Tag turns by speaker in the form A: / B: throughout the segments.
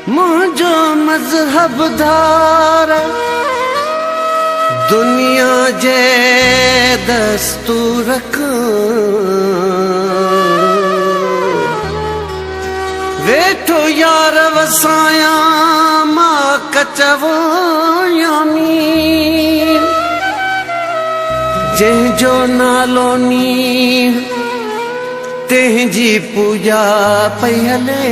A: मुझो मजहब धार दुनिया जे दस्तूर वेठो यार वसाया मां कचवो यामी जंहिंजो नालो नी तंहिंजी पूजा पई हले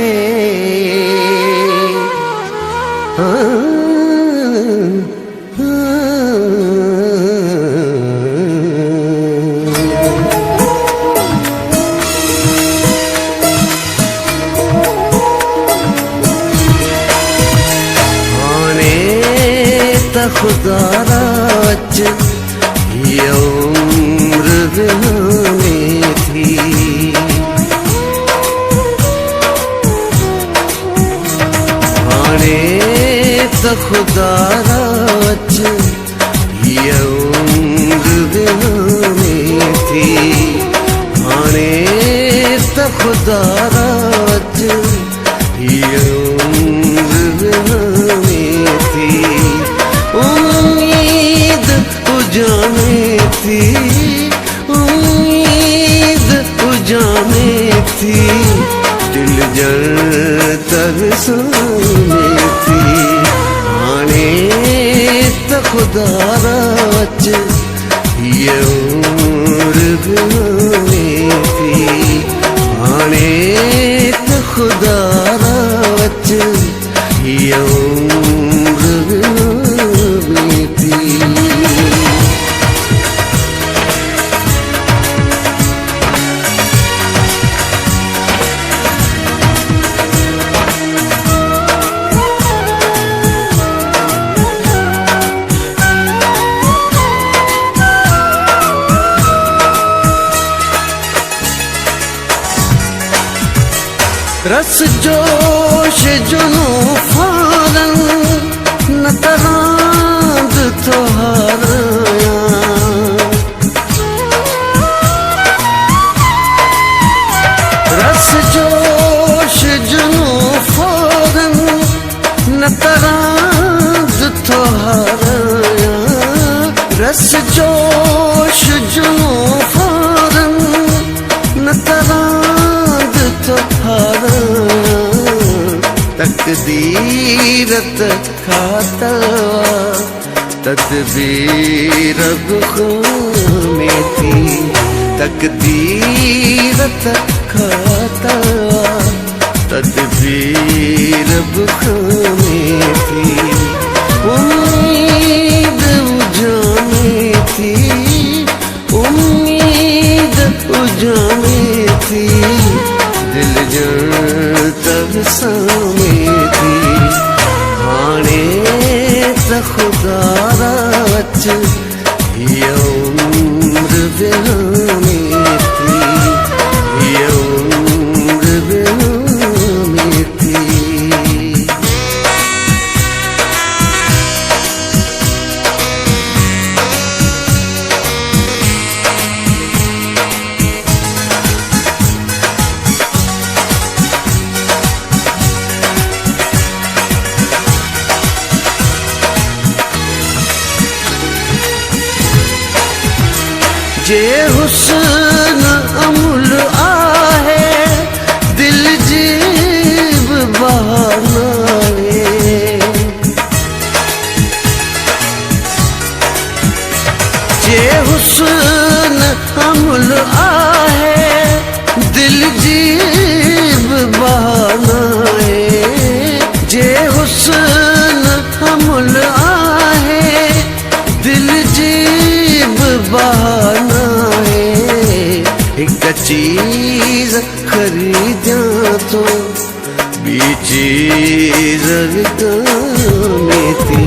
A: खुदा राज ये उम्र में थी आने तो खुदा राज ये उम्र में थी आने तो खुदा राज ये उम्र में थी उम्मीद उजाने थी उम्मीद उजाने थी दिल जल तक सोने थी आने तो खुदा राज ये उम्र में थी आने तो खुदा राज ये उम्र रस जोश जुनू फारन न तरांद तोहाराया रस जोश जुनू फारन न तरांद तोहाराया रस जोश जुनू फारन न तरांद तोहाराया तकदीरत खातवा तदबीर में थी तकदीरत खातवा तदबीर में थी उम्मीद उजाने थी उम्मीद उजाने थी दिल जल तब सामे थी आने तो खुदा राज ये उम्र में थी ये उम्र में थी जे हुस्न अमुल आहे दिल जीब बहानाए जे हुस्न अमुल आहे दिल जीब बहानाए जे हुस्न अमुल आहे दिल जीब बहाना एक चीज खरीदा तो बी चीज में थी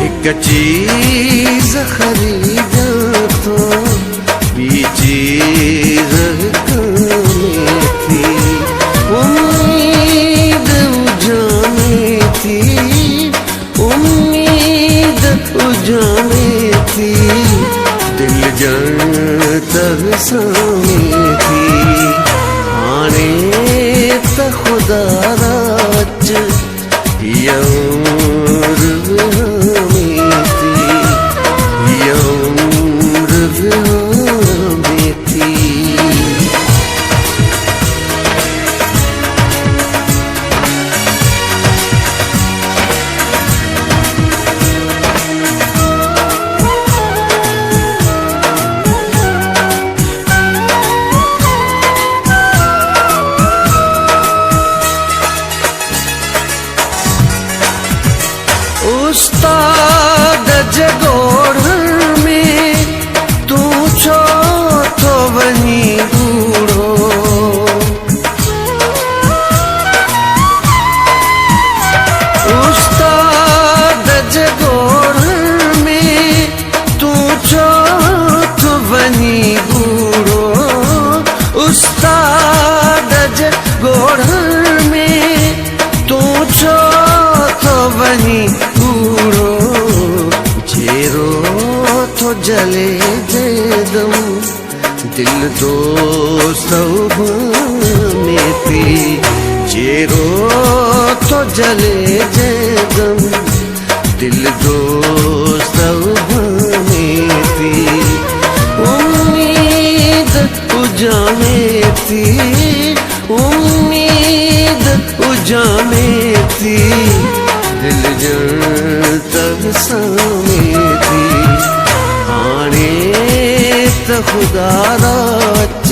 A: एक चीज खरीदा तो बी चीज में थी उम्मीद उजाने थी उम्मीद उजाने थी दिल जल तब सामे थी आने तो खुदा राज दिल दोस्त में थी जेरो तो जले जे गम दिल दोस्त में थी उम्मीद उजामे थी उम्मीद उजामे थी दिल जन तब सामे थी हाणे त खुदा राच